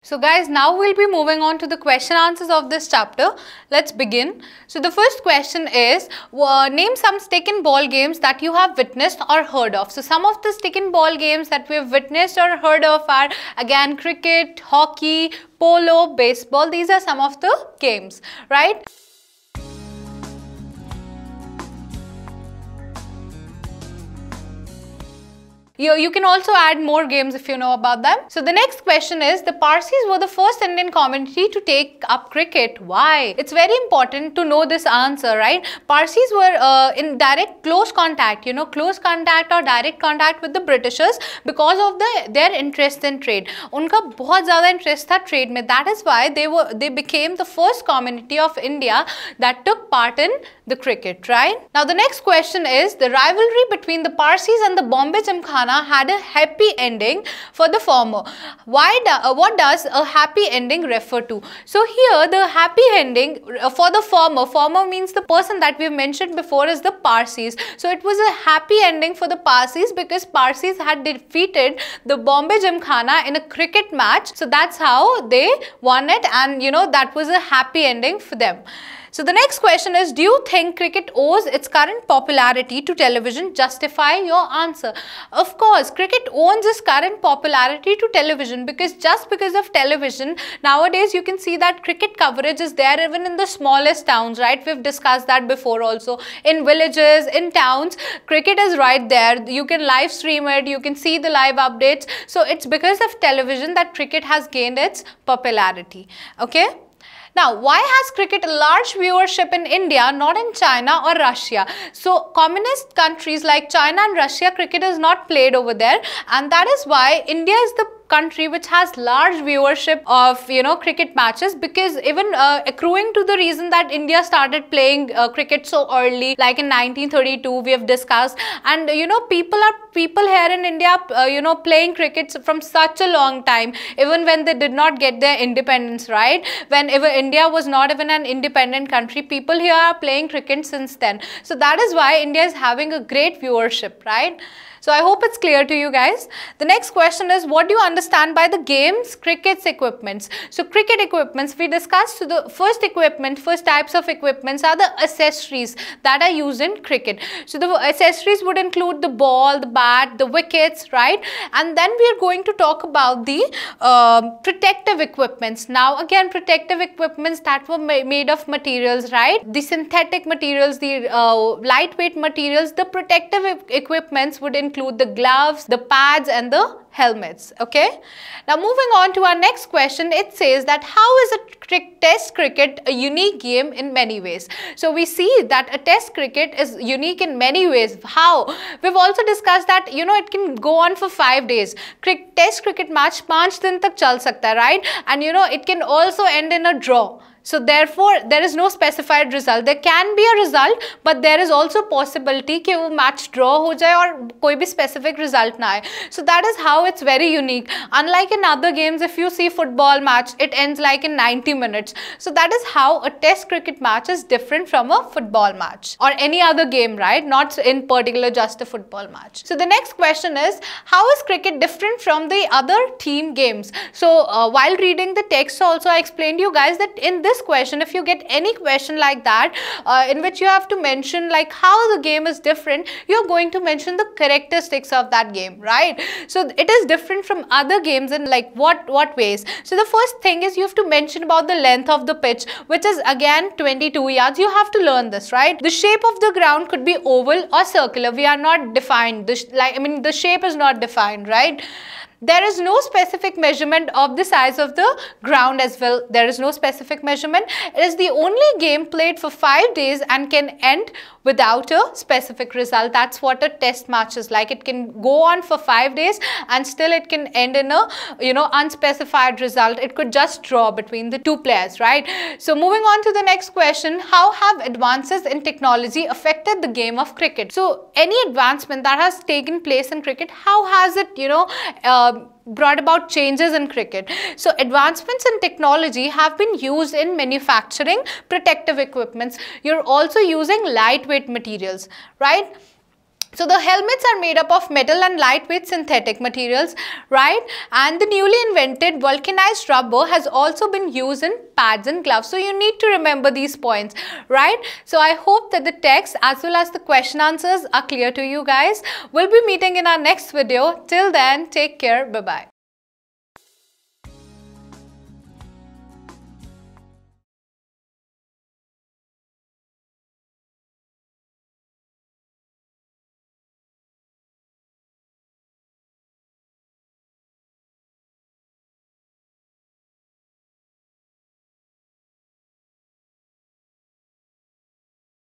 So guys, now we'll be moving on to the question answers of this chapter. Let's begin. So the first question is, name some stick and ball games that you have witnessed or heard of. So some of the stick and ball games that we have witnessed or heard of are again cricket, hockey, polo, baseball. These are some of the games, right? You can also add more games if you know about them. So the next question is, the Parsis were the first Indian community to take up cricket. Why? It's very important to know this answer, right? Parsis were in direct close contact, close contact or direct contact with the Britishers because of their interest in trade. उनका बहुत ज़्यादा interest था trade में. That is why they became the first community of India that took part in the cricket, right? Now the next question is, the rivalry between the Parsis and the Bombay Gymkhana had a happy ending for the former. What does a happy ending refer to? So here the happy ending for the former means the person that we have mentioned before is the Parsis. So it was a happy ending for the Parsis because Parsis had defeated the Bombay Gymkhana in a cricket match. So that's how they won it, and that was a happy ending for them. So the next question is, do you think cricket owes its current popularity to television? Justify your answer. Of course, cricket owes its current popularity to television because just because of television, nowadays you can see that cricket coverage is there even in the smallest towns, right? We've discussed that before also. In villages, in towns, cricket is right there. You can live stream it, you can see the live updates. So it's because of television that cricket has gained its popularity. Okay? Now, why has cricket a large viewership in India, not in China or Russia? So, communist countries like China and Russia, cricket is not played over there, and that is why India is the country which has large viewership of cricket matches, because even accruing to the reason that India started playing cricket so early, like in 1932 we have discussed, and people here in India playing cricket from such a long time, even when they did not get their independence, right? When India was not even an independent country, people here are playing cricket since then. So that is why India is having a great viewership, right? So I hope it's clear to you guys. The next question is, what do you understand by the games cricket's equipments? So cricket equipments we discussed. So the first types of equipments are the accessories that are used in cricket. So the accessories would include the ball, the bat, the wickets, right? And then we are going to talk about the protective equipments. Now again, protective equipments that were made of materials, right? The synthetic materials, the lightweight materials, the protective equipments would include the gloves, the pads and the helmets. Okay. Now moving on to our next question, it says that how is a test cricket a unique game in many ways? So we see that a test cricket is unique in many ways. How? We've also discussed that it can go on for 5 days. Test cricket match 5 दिन तक चल सकता है, right? And it can also end in a draw. So therefore, there is no specified result. There can be a result, but there is also possibility कि वो match draw हो जाए और कोई भी specific result ना आए. So that is how it's very unique. Unlike in other games, if you see football match, it ends like in 90 minutes. So that is how a test cricket match is different from a football match or any other game, right? Not in particular just a football match. So the next question is, how is cricket different from the other team games? So while reading the text also, I explained to you guys that in this question, if you get any question like that in which you have to mention like how the game is different, you're going to mention the characteristics of that game, right? So it is different from other games in like what ways? So the first thing is you have to mention about the length of the pitch, which is again 22 yards. You have to learn this, right? The shape of the ground could be oval or circular. We are not defined. The shape is not defined, right? There is no specific measurement of the size of the ground as well. There is no specific measurement. It is the only game played for 5 days and can end without a specific result. That's what a test match is like. It can go on for 5 days and still it can end in a unspecified result. It could just draw between the two players, right? So moving on to the next question, how have advances in technology affected the game of cricket? So any advancement that has taken place in cricket, how has it brought about changes in cricket? So advancements in technology have been used in manufacturing protective equipments. You're also using lightweight materials, right? So the helmets are made up of metal and lightweight synthetic materials, right? And the newly invented vulcanized rubber has also been used in pads and gloves. So you need to remember these points, right? So I hope that the text as well as the question answers are clear to you guys. We'll be meeting in our next video. Till then, take care. Bye-bye.